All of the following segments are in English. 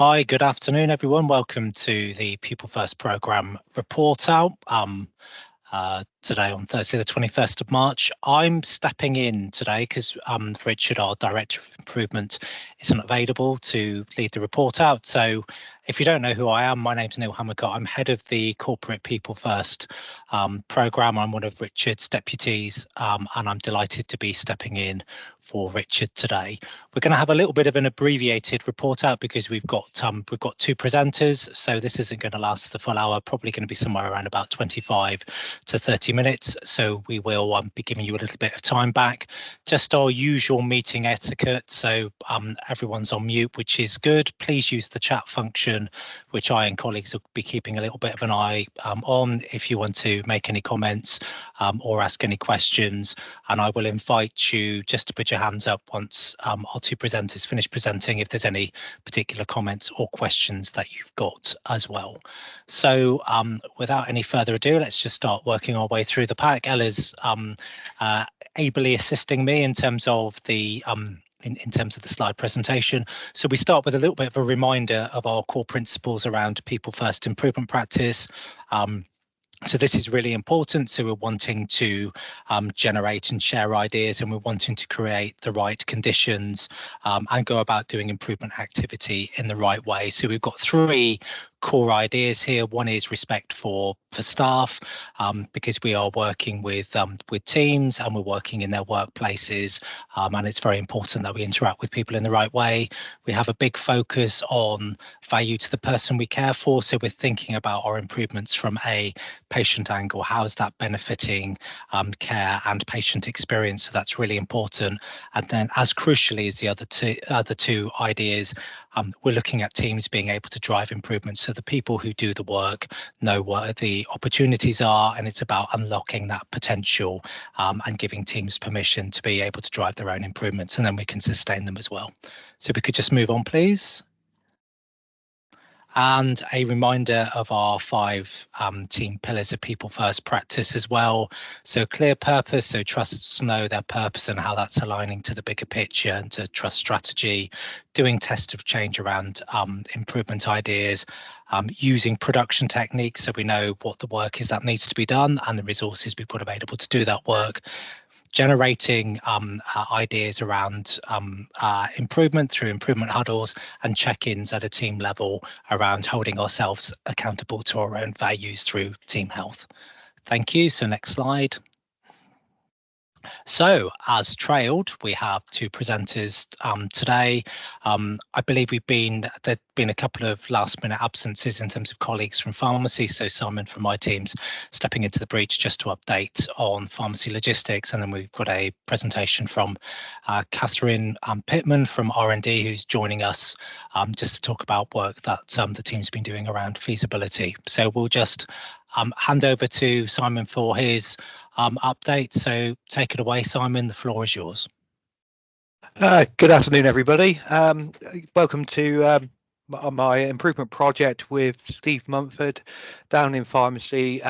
Hi, good afternoon, everyone. Welcome to the People First Programme report out. Today on Thursday, the 21st of March. I'm stepping in today because Richard, our Director of Improvement, isn't available to lead the report out. So if you don't know who I am, my name's Neil Hammercott. I'm head of the Corporate People First programme. I'm one of Richard's deputies, and I'm delighted to be stepping in for Richard today. We're going to have a little bit of an abbreviated report out because we've got two presenters, so this isn't going to last the full hour, probably going to be somewhere around about 25 to 30 minutes, so we will be giving you a little bit of time back. Just our usual meeting etiquette, so everyone's on mute, which is good. Please use the chat function, which I and colleagues will be keeping a little bit of an eye on if you want to make any comments or ask any questions, and I will invite you just to put your hands up once our two presenters finish presenting if there's any particular comments or questions that you've got as well. So without any further ado, let's just start working our way through the pack. Ella's ably assisting me in terms of the in terms of the slide presentation. So we start with a little bit of a reminder of our core principles around people first improvement practice. So this is really important. So we're wanting to generate and share ideas, and we're wanting to create the right conditions and go about doing improvement activity in the right way. So we've got three core ideas here. One is respect for staff, because we are working with teams and we're working in their workplaces, and it's very important that we interact with people in the right way. We have a big focus on value to the person we care for. So we're thinking about our improvements from a patient angle. How is that benefiting care and patient experience? So that's really important. And then, as crucially as the other two ideas, we're looking at teams being able to drive improvements. So the people who do the work know what the opportunities are, and it's about unlocking that potential and giving teams permission to be able to drive their own improvements, and then we can sustain them as well. So if we could just move on, please. And a reminder of our five team pillars of people first practice as well. So clear purpose, so trusts know their purpose and how that's aligning to the bigger picture and to trust strategy, doing test of change around improvement ideas, using production techniques so we know what the work is that needs to be done and the resources we've got available to do that work. Generating ideas around improvement through improvement huddles and check-ins at a team level around holding ourselves accountable to our own values through team health. Thank you. So next slide. So, as trailed, we have two presenters today. I believe there've been a couple of last-minute absences in terms of colleagues from pharmacy. So Simon from my team's stepping into the breach just to update on pharmacy logistics, and then we've got a presentation from Catherine Pittman from R&D, who's joining us just to talk about work that the team's been doing around feasibility. So we'll just hand over to Simon for his update. So take it away, Simon. The floor is yours. Good afternoon, everybody. Welcome to my improvement project with Steve Mumford down in pharmacy,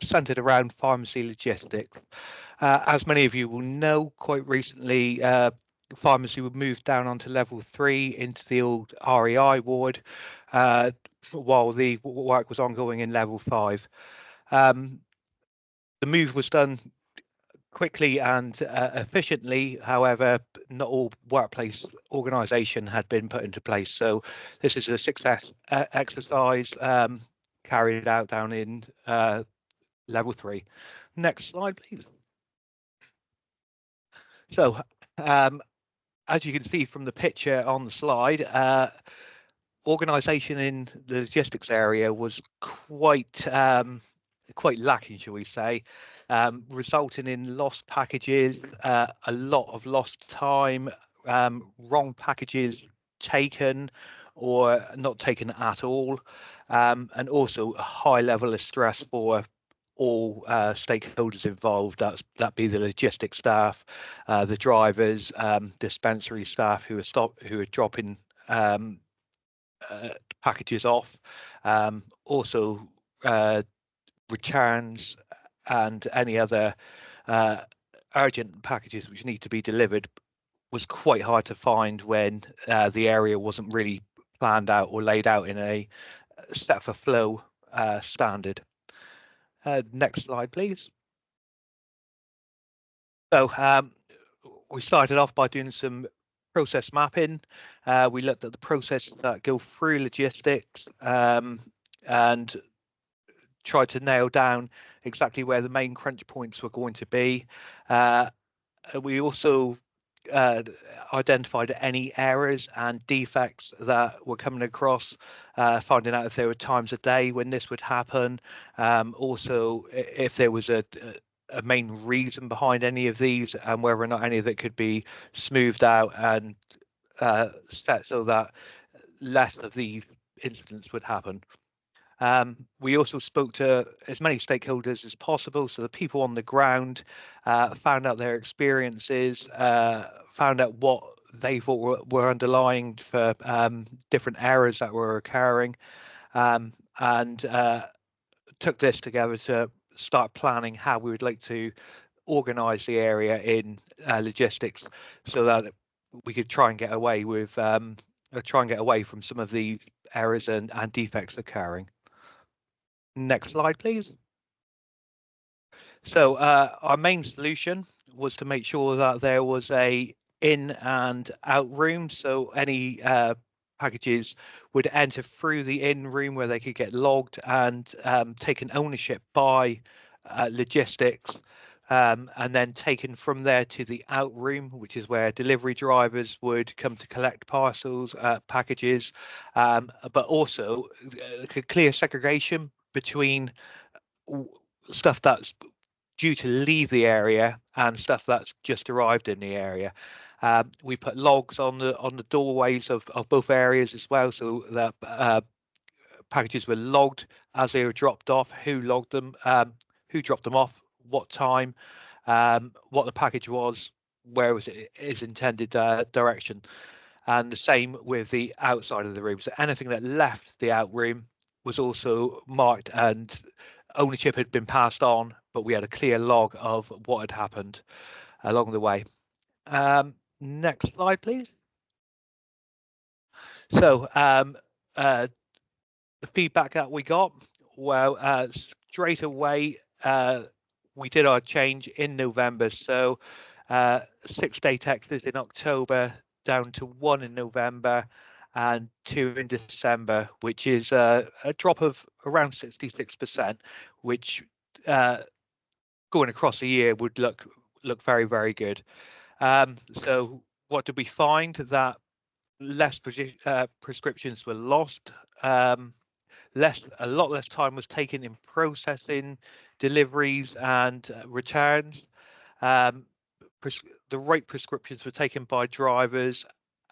centered around pharmacy logistics. As many of you will know, quite recently, pharmacy would move down onto level 3 into the old REI ward, while the work was ongoing in level 5. The move was done quickly and efficiently. However, not all workplace organisation had been put into place. So this is a success exercise carried out down in level 3. Next slide, please. So as you can see from the picture on the slide, organisation in the logistics area was quite lacking, shall we say, resulting in lost packages, a lot of lost time, wrong packages taken or not taken at all, and also a high level of stress for all stakeholders involved. That be the logistics staff, the drivers, dispensary staff who are dropping packages off, also returns and any other urgent packages which need to be delivered was quite hard to find when the area wasn't really planned out or laid out in a set for flow standard. Next slide, please. So we started off by doing some process mapping. We looked at the processes that go through logistics and tried to nail down exactly where the main crunch points were going to be. We also identified any errors and defects that were coming across, finding out if there were times a day when this would happen. Also, if there was a main reason behind any of these and whether or not any of it could be smoothed out and set so that less of these incidents would happen. We also spoke to as many stakeholders as possible, so the people on the ground, found out their experiences, found out what they thought were underlying for different errors that were occurring, and took this together to start planning how we would like to organise the area in logistics, so that we could try and get away with from some of the errors and defects occurring. Next slide, please. So our main solution was to make sure that there was a in and out room. So any packages would enter through the in room where they could get logged and taken ownership by logistics, and then taken from there to the out room, which is where delivery drivers would come to collect parcels, packages, but also a clear segregation between stuff that's due to leave the area and stuff that's just arrived in the area. We put logs on the doorways of both areas as well, so that packages were logged as they were dropped off, who logged them, who dropped them off, what time, what the package was, where was it is intended direction. And the same with the outside of the room. So anything that left the out room was also marked and ownership had been passed on, but we had a clear log of what had happened along the way. Next slide, please. So the feedback that we got, well, straight away, we did our change in November. So 6 detectors in October, down to 1 in November and 2 in December, which is a drop of around 66%, which going across the year would look very, very good. So what did we find? That less prescriptions were lost, a lot less time was taken in processing deliveries and returns. The right prescriptions were taken by drivers,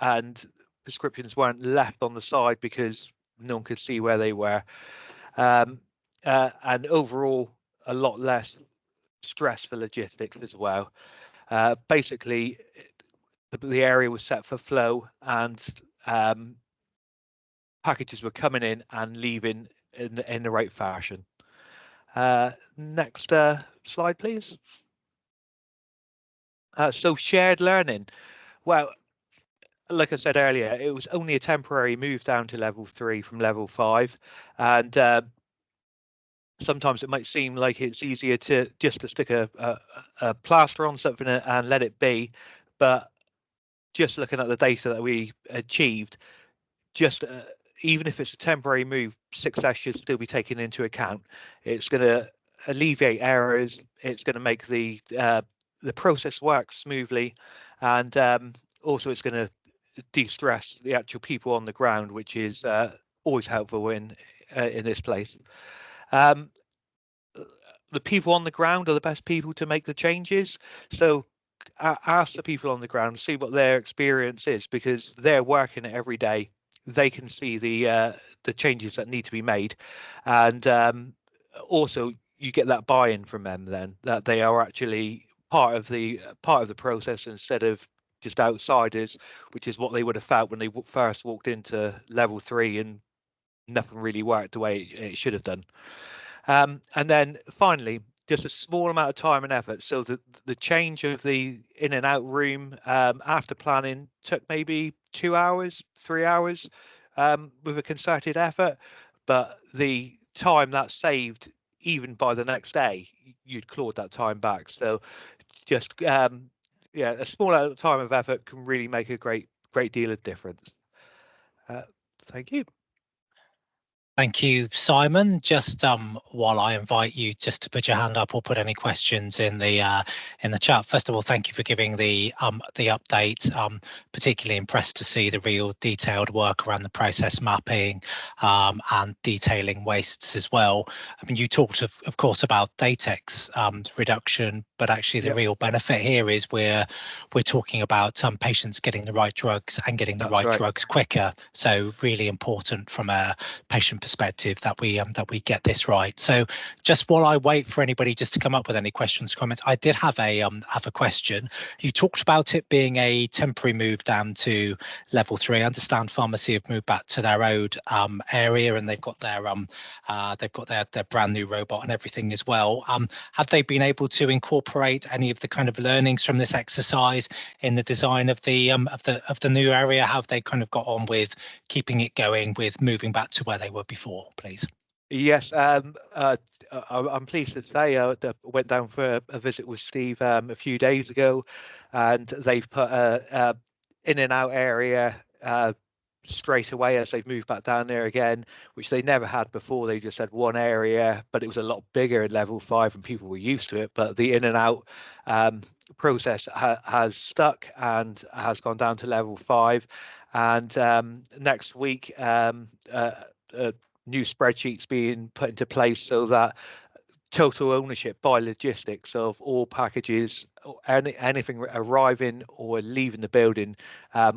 and prescriptions weren't left on the side because no one could see where they were. And overall, a lot less stress for logistics as well. Basically, the area was set for flow, and packages were coming in and leaving in the right fashion. Next slide, please. So shared learning. Well, like I said earlier, it was only a temporary move down to level 3 from level 5, and sometimes it might seem like it's easier to just to stick a plaster on something and let it be, but just looking at the data that we achieved, just even if it's a temporary move, success should still be taken into account. It's going to alleviate errors. It's going to make the process work smoothly, and also it's going to de-stress the actual people on the ground, which is always helpful in this place. The people on the ground are the best people to make the changes. So ask the people on the ground, see what their experience is, because they're working it every day. They can see the changes that need to be made, and also you get that buy-in from them then, that they are actually part of the process instead of just outsiders, which is what they would have felt when they first walked into level 3 and nothing really worked the way it should have done. And then finally, just a small amount of time and effort. So the change of the in and out room after planning took maybe 2 hours, 3 hours. with a concerted effort, but the time that's saved, even by the next day, you'd clawed that time back. So just yeah, a small time of effort can really make a great deal of difference. Thank you. Thank you, Simon. Just while I invite you just to put your hand up or put any questions in the chat. First of all, thank you for giving the update. Particularly impressed to see the real detailed work around the process mapping and detailing wastes as well. I mean, you talked of course about Datex reduction, but actually the real benefit here is we're talking about patients getting the right drugs and getting the right drugs quicker. So really important from a patient perspective that we get this right. So just while I wait for anybody just to come up with any questions, comments, I did have a question. You talked about it being a temporary move down to level 3. I understand pharmacy have moved back to their own area, and they've got their brand new robot and everything as well. Have they been able to incorporate any of the kind of learnings from this exercise in the design of the new area? Have they kind of got on with keeping it going, with moving back to where they were before, please? Yes, I'm pleased to say I went down for a visit with Steve a few days ago, and they've put a in and out area straight away as they've moved back down there again, which they never had before. They just had one area, but it was a lot bigger in level 5 and people were used to it. But the in and out process has stuck and has gone down to level 5. And next week, new spreadsheets being put into place so that total ownership by logistics of all packages, anything arriving or leaving the building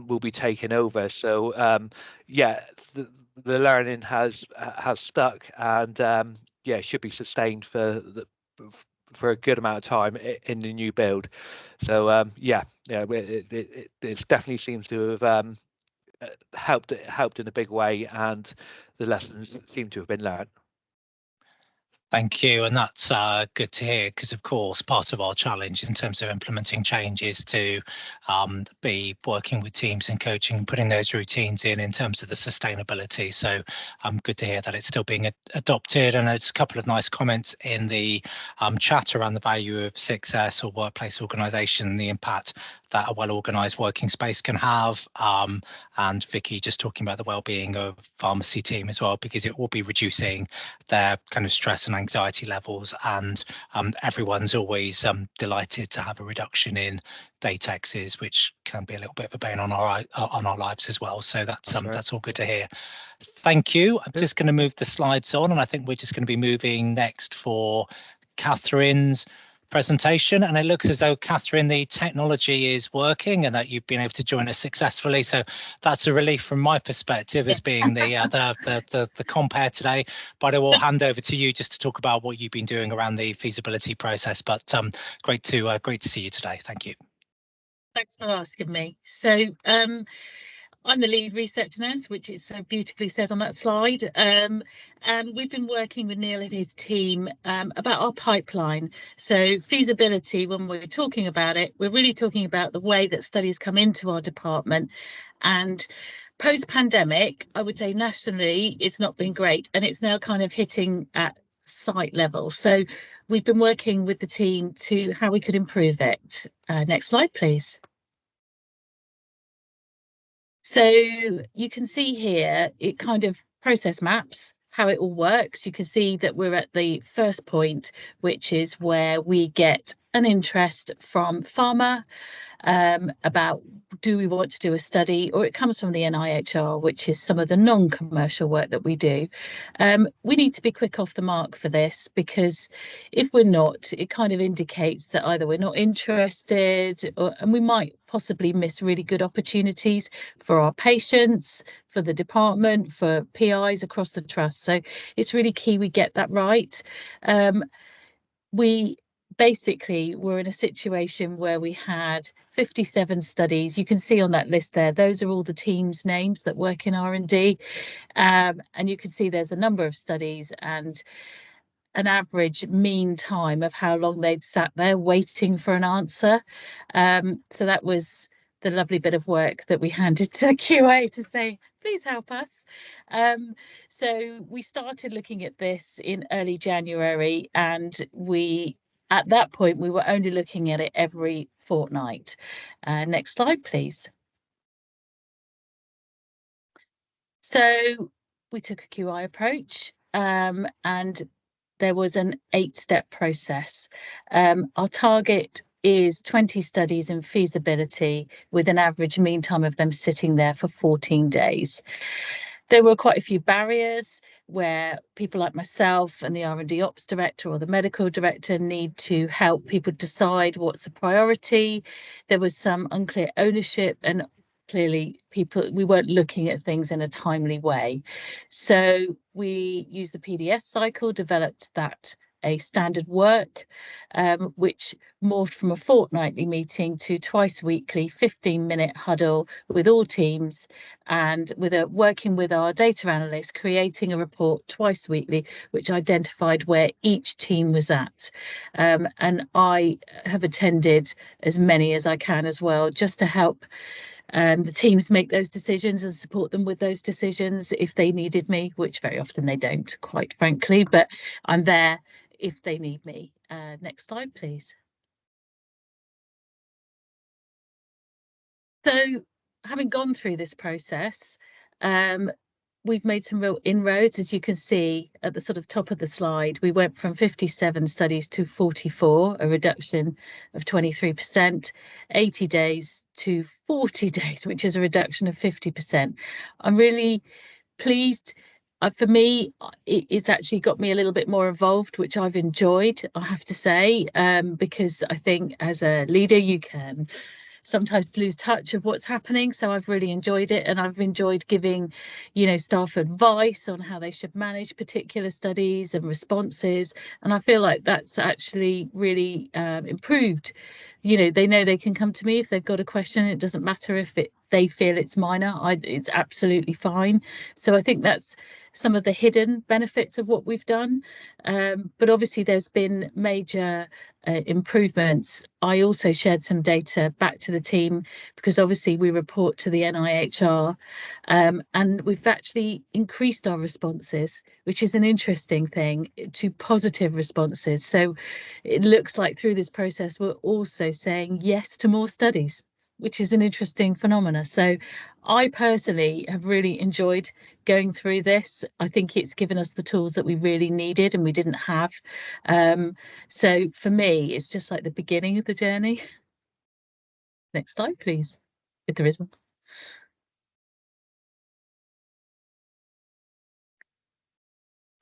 will be taken over. So yeah, the learning has stuck, and yeah, should be sustained for a good amount of time in the new build. So yeah, it definitely seems to have helped in a big way, and the lessons seem to have been learned. Thank you, and that's good to hear, because of course part of our challenge in terms of implementing change is to be working with teams and coaching and putting those routines in terms of the sustainability. So good to hear that it's still being adopted, and there's a couple of nice comments in the chat around the value of success or workplace organisation, the impact that a well-organised working space can have, and Vicky just talking about the well-being of pharmacy team as well, because it will be reducing their kind of stress and anxiety levels, and everyone's always delighted to have a reduction in Datexes, which can be a little bit of a bane on our lives as well. So that's all good to hear. Thank you. I'm just going to move the slides on, and I think we're just going to be moving next for Catherine's presentation, and it looks as though Catherine, the technology is working and that you've been able to join us successfully, so that's a relief from my perspective as being the compare today. But I will hand over to you just to talk about what you've been doing around the feasibility process. But great to see you today. Thank you. Thanks for asking me. So I'm the lead research nurse, which it so beautifully says on that slide. And we've been working with Neil and his team about our pipeline. So feasibility, when we're talking about it, we're really talking about the way that studies come into our department. And post-pandemic, I would say nationally, it's not been great. And it's now kind of hitting at site level. So we've been working with the team to how we could improve it. Next slide, please. So you can see here, it kind of process maps how it all works. You can see that we're at the first point, which is where we get an interest from pharma about do we want to do a study, or it comes from the NIHR, which is some of the non-commercial work that we do. We need to be quick off the mark for this, because if we're not, it kind of indicates that either we're not interested, and we might possibly miss really good opportunities for our patients, for the department, for PIs across the trust. So it's really key we get that right. We basically were in a situation where we had 57 studies. You can see on that list there, those are all the teams' names that work in R&D. And you can see there's a number of studies and an average mean time of how long they'd sat there waiting for an answer. So that was the lovely bit of work that we handed to QA to say, please help us. So we started looking at this in early January, and at that point we were only looking at it every fortnight. Next slide, please. So we took a QI approach, and there was an 8-step process. Our target is 20 studies in feasibility, with an average mean time of them sitting there for 14 days. There were quite a few barriers where people like myself and the R&D ops director or the medical director need to help people decide what's a priority. There was some unclear ownership, and clearly we weren't looking at things in a timely way. So we used the PDS cycle, developed that a standard work, which morphed from a fortnightly meeting to twice weekly 15-minute huddle with all teams, and working with our data analysts, creating a report twice weekly which identified where each team was at. And I have attended as many as I can as well, just to help the teams make those decisions and support them with those decisions if they needed me, which very often they don't, quite frankly, but I'm there if they need me. Next slide, please. So having gone through this process, we've made some real inroads. As you can see at the sort of top of the slide, we went from 57 studies to 44, a reduction of 23%, 80 days to 40 days, which is a reduction of 50%. I'm really pleased. For me, it's actually got me a little bit more involved, which I've enjoyed, I have to say, because I think as a leader, you can sometimes lose touch of what's happening. So I've really enjoyed it, and I've enjoyed giving, staff advice on how they should manage particular studies and responses. And I feel like that's actually really improved. They know they can come to me if they've got a question. It doesn't matter if they feel it's minor. It's absolutely fine. So I think that's some of the hidden benefits of what we've done. But obviously there's been major improvements. I also shared some data back to the team, because obviously we report to the NIHR, and we've actually increased our responses, which is an interesting thing, to positive responses. So it looks like through this process we're also saying yes to more studies, which is an interesting phenomena. So I personally have really enjoyed going through this. I think it's given us the tools that we really needed and we didn't have. So for me, it's just like the beginning of the journey. Next slide, please, if there is one.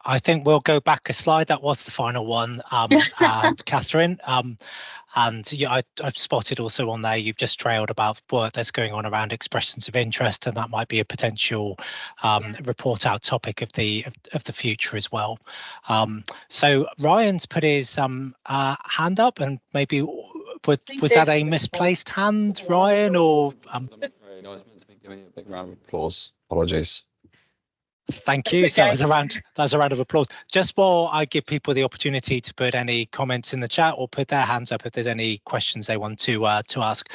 I think we'll go back a slide. That was the final one, and Catherine. And yeah, I've spotted also on there, you've just trailed about work that's going on around expressions of interest, and that might be a potential report out topic of the future as well. So Ryan's put his hand up, and maybe was that a misplaced hand, Ryan, or? I was meant to be giving you a big round of applause. Apologies. Thank you. So that was a round of applause. Just while I give people the opportunity to put any comments in the chat or put their hands up if there's any questions they want to ask.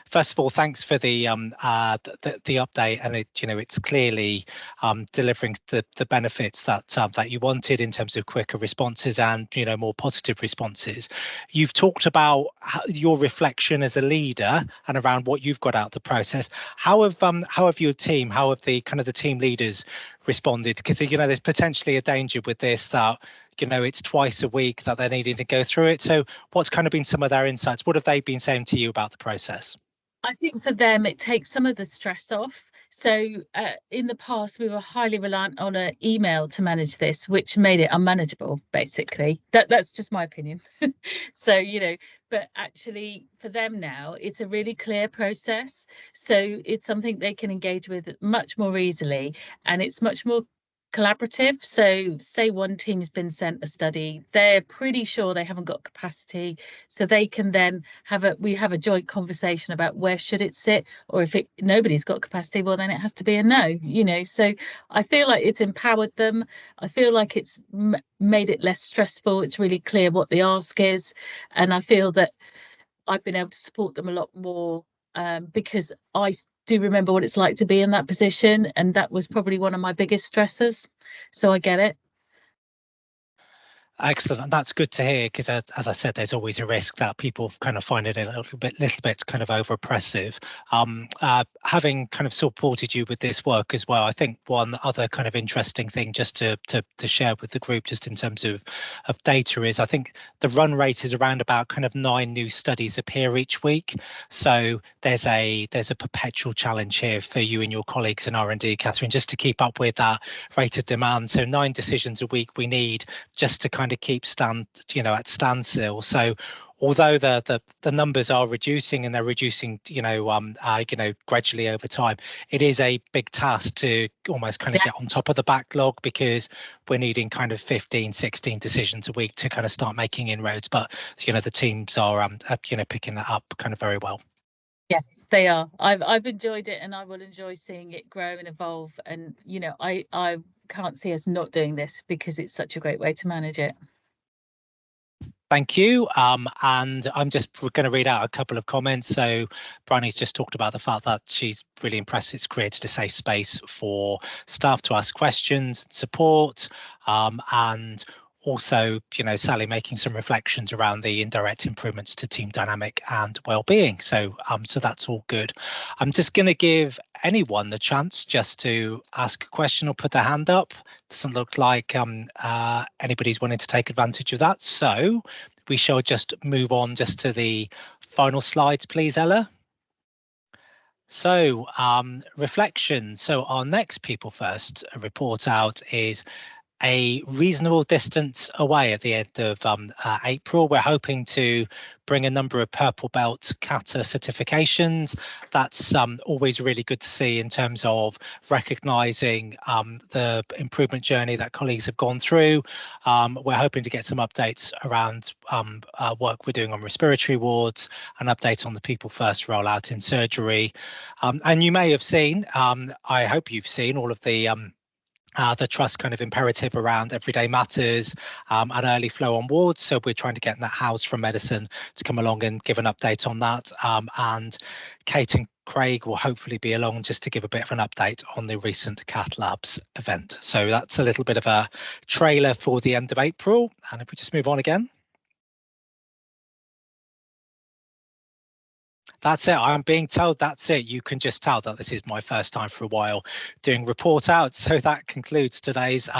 First of all, thanks for the update, and it's clearly delivering the benefits that you wanted in terms of quicker responses and more positive responses. You've talked about your reflection as a leader and around what you've got out of the process. How have your team, how have the team leaders responded? Because there's potentially a danger with this that it's twice a week that they're needing to go through it. So what's been some of their insights? What have they been saying to you about the process? I think for them it takes some of the stress off. So in the past we were highly reliant on an email to manage this, which made it unmanageable, basically. That's just my opinion. So but actually for them now it's a really clear process, so it's something they can engage with much more easily, and it's much more collaborative. So say one team's been sent a study, they're pretty sure they haven't got capacity, so they can then have a joint conversation about where should it sit, or if nobody's got capacity, well then it has to be a no. So I feel like it's empowered them. I feel like it's made it less stressful. It's really clear what the ask is, and I feel that I've been able to support them a lot more because I do remember what it's like to be in that position, and that was probably one of my biggest stressors. So I get it. Excellent, and that's good to hear, because as I said, there's always a risk that people kind of find it a little bit kind of over oppressive. Having kind of supported you with this work as well, I think one other kind of interesting thing just to share with the group, just in terms of data, is I think the run rate is around about kind of 9 new studies appear each week. So there's a perpetual challenge here for you and your colleagues in R&D, Catherine, just to keep up with that rate of demand. So 9 decisions a week we need just to kind of keep at standstill. So although the numbers are reducing, and they're reducing gradually over time, it is a big task to almost kind of get on top of the backlog, because we're needing kind of 15-16 decisions a week to kind of start making inroads. But the teams are picking that up kind of very well. Yeah, they are. I've enjoyed it, and I will enjoy seeing it grow and evolve. And I can't see us not doing this, because it's such a great way to manage it. Thank you. And I'm just going to read out a couple of comments. So Bryony's just talked about the fact that she's really impressed it's created a safe space for staff to ask questions and support, and also, Sally making some reflections around the indirect improvements to team dynamic and well-being. So that's all good. I'm just going to give anyone the chance just to ask a question or put their hand up. Doesn't look like anybody's wanting to take advantage of that. So we shall just move on just to the final slides, please, Ella. So reflection. So our next People First report out is a reasonable distance away at the end of April. We're hoping to bring a number of Purple Belt Kata certifications. That's always really good to see in terms of recognising the improvement journey that colleagues have gone through. We're hoping to get some updates around work we're doing on respiratory wards, an update on the People First rollout in surgery. And you may have seen, I hope you've seen, all of the trust kind of imperative around everyday matters and early flow on wards. So we're trying to get Nat House from Medicine to come along and give an update on that. And Kate and Craig will hopefully be along just to give a bit of an update on the recent Cath Labs event. So that's a little bit of a trailer for the end of April. And if we just move on again. That's it. I'm being told that's it. You can just tell that this is my first time for a while doing report out. So that concludes today's.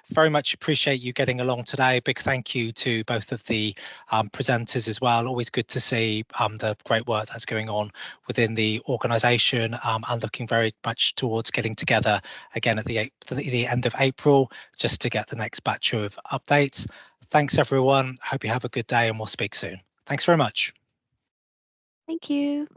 Very much appreciate you getting along today. Big thank you to both of the presenters as well. Always good to see the great work that's going on within the organisation, and looking very much towards getting together again at the end of April, just to get the next batch of updates. Thanks, everyone. Hope you have a good day, and we'll speak soon. Thanks very much. Thank you.